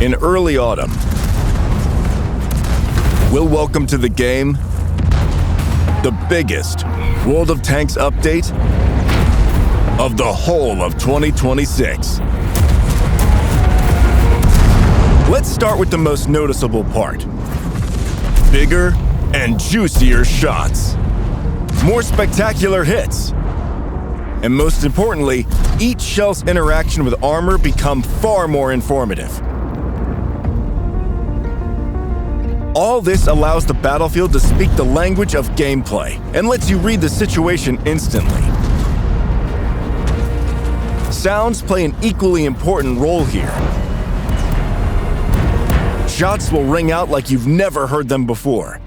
In early autumn, we'll welcome to the game the biggest World of Tanks update of the whole of 2026. Let's start with the most noticeable part. Bigger and juicier shots. More spectacular hits. And most importantly, each shell's interaction with armor become far more informative. All this allows the battlefield to speak the language of gameplay and lets you read the situation instantly. Sounds play an equally important role here. Shots will ring out like you've never heard them before.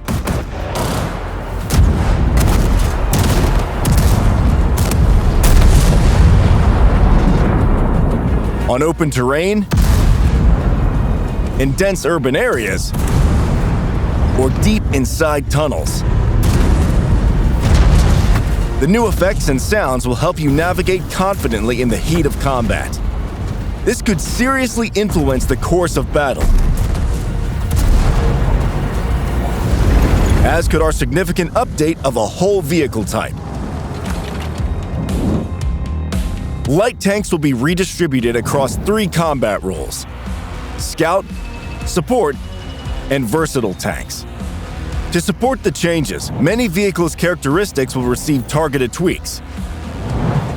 On open terrain, in dense urban areas, or deep inside tunnels. The new effects and sounds will help you navigate confidently in the heat of combat. This could seriously influence the course of battle, as could our significant update of a whole vehicle type. Light tanks will be redistributed across 3 combat roles: Scout, Support, and Versatile tanks. To support the changes, many vehicles' characteristics will receive targeted tweaks,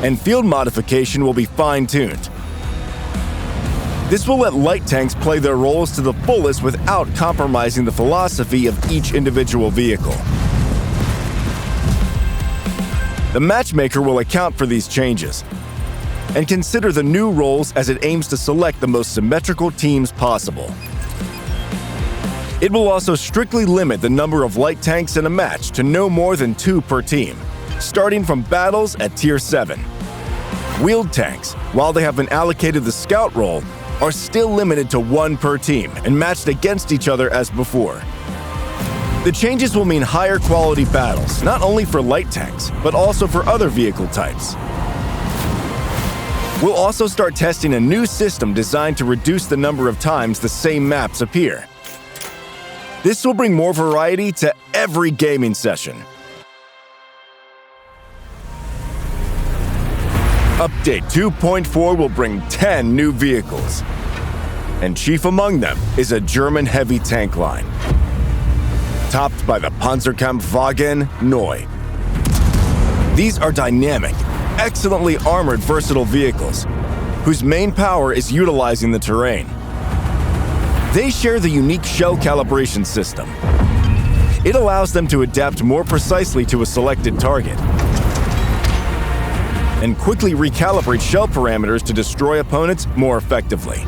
and field modification will be fine-tuned. This will let light tanks play their roles to the fullest without compromising the philosophy of each individual vehicle. The matchmaker will account for these changes and consider the new roles as it aims to select the most symmetrical teams possible. It will also strictly limit the number of light tanks in a match to no more than 2 per team, starting from battles at Tier 7. Wheeled tanks, while they have been allocated the scout role, are still limited to 1 per team and matched against each other as before. The changes will mean higher quality battles, not only for light tanks, but also for other vehicle types. We'll also start testing a new system designed to reduce the number of times the same maps appear. This will bring more variety to every gaming session. Update 2.4 will bring 10 new vehicles, and chief among them is a German heavy tank line, topped by the Panzerkampfwagen Neu. These are dynamic, excellently armored versatile vehicles, whose main power is utilizing the terrain. They share the unique shell calibration system. It allows them to adapt more precisely to a selected target and quickly recalibrate shell parameters to destroy opponents more effectively.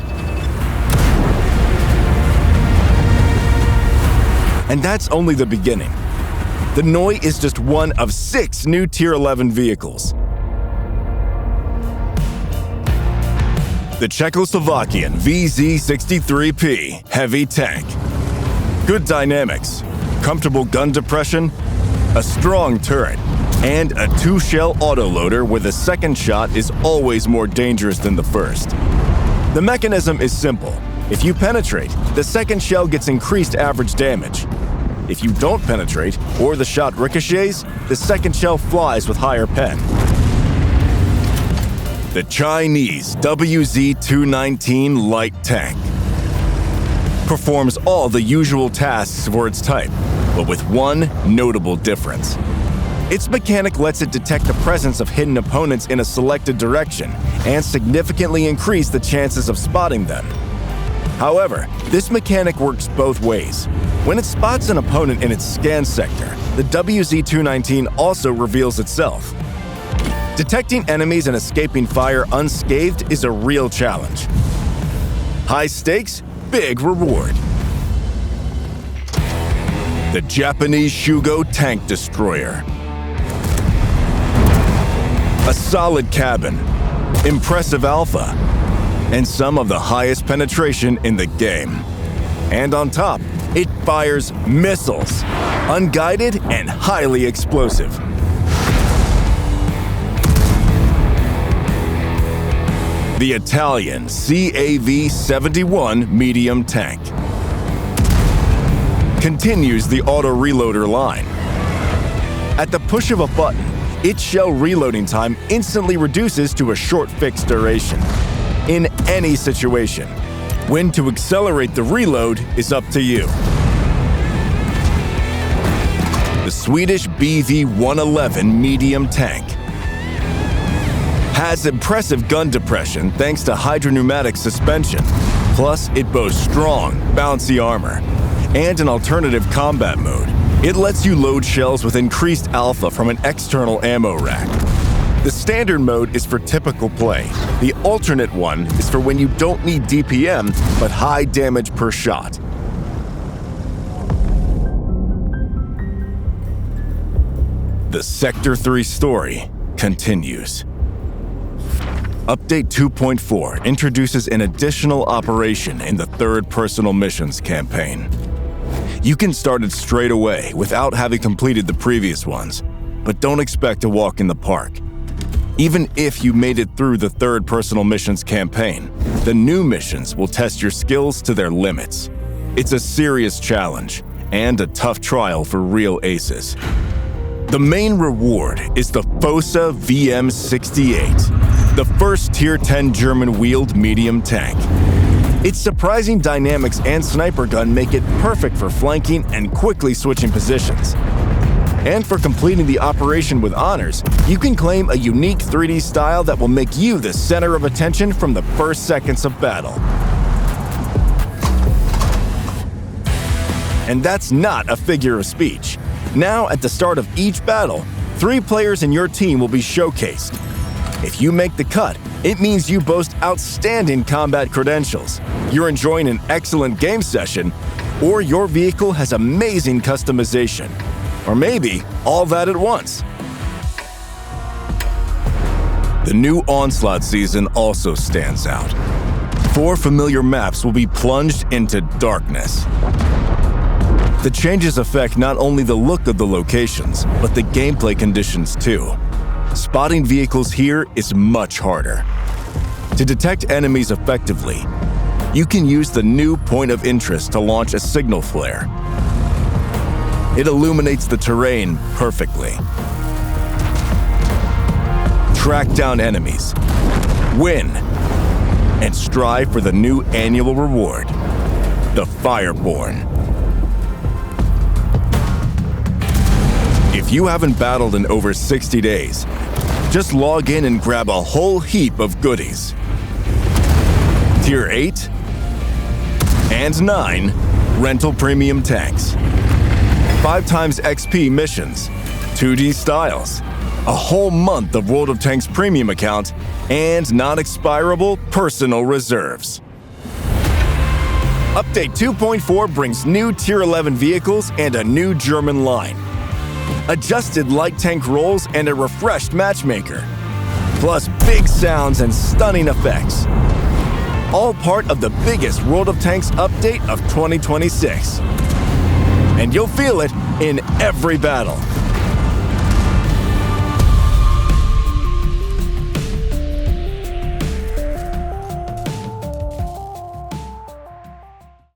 And that's only the beginning. The Neu is just one of 6 new Tier 11 vehicles. The Czechoslovakian VZ63P heavy tank. Good dynamics, comfortable gun depression, a strong turret, and a 2-shell autoloader where the second shot is always more dangerous than the first. The mechanism is simple. If you penetrate, the second shell gets increased average damage. If you don't penetrate, or the shot ricochets, the second shell flies with higher pen. The Chinese WZ-219 light tank performs all the usual tasks for its type, but with one notable difference. Its mechanic lets it detect the presence of hidden opponents in a selected direction and significantly increase the chances of spotting them. However, this mechanic works both ways. When it spots an opponent in its scan sector, the WZ-219 also reveals itself. Detecting enemies and escaping fire unscathed is a real challenge. High stakes, big reward. The Japanese Shugo Tank Destroyer. A solid cabin, impressive alpha, and some of the highest penetration in the game. And on top, it fires missiles, unguided and highly explosive. The Italian CAV-71 medium tank continues the auto-reloader line. At the push of a button, its shell reloading time instantly reduces to a short fixed duration. In any situation, when to accelerate the reload is up to you. The Swedish BV-111 medium tank has impressive gun depression thanks to hydropneumatic suspension. Plus, it boasts strong, bouncy armor and an alternative combat mode. It lets you load shells with increased alpha from an external ammo rack. The standard mode is for typical play. The alternate one is for when you don't need DPM, but high damage per shot. The Sector 3 story continues. Update 2.4 introduces an additional operation in the third personal missions campaign. You can start it straight away without having completed the previous ones, but don't expect to walk in the park. Even if you made it through the third personal missions campaign, the new missions will test your skills to their limits. It's a serious challenge and a tough trial for real aces. The main reward is the Fossa VM68, the first Tier 10 German-wheeled medium tank. Its surprising dynamics and sniper gun make it perfect for flanking and quickly switching positions. And for completing the operation with honors, you can claim a unique 3D style that will make you the center of attention from the first seconds of battle. And that's not a figure of speech. Now, at the start of each battle, 3 players in your team will be showcased. If you make the cut, it means you boast outstanding combat credentials, you're enjoying an excellent game session, or your vehicle has amazing customization. Or maybe all that at once. The new Onslaught season also stands out. 4 familiar maps will be plunged into darkness. The changes affect not only the look of the locations, but the gameplay conditions too. Spotting vehicles here is much harder. To detect enemies effectively, you can use the new point of interest to launch a signal flare. It illuminates the terrain perfectly. Track down enemies, win, and strive for the new annual reward, the Fireborn. If you haven't battled in over 60 days, just log in and grab a whole heap of goodies. Tier 8 and 9 rental premium tanks, 5 times XP missions, 2D styles, a whole month of World of Tanks premium account, and non-expirable personal reserves. Update 2.4 brings new Tier 11 vehicles and a new German line, adjusted light tank rolls, and a refreshed matchmaker, plus big sounds and stunning effects. All part of the biggest World of Tanks update of 2026. And you'll feel it in every battle.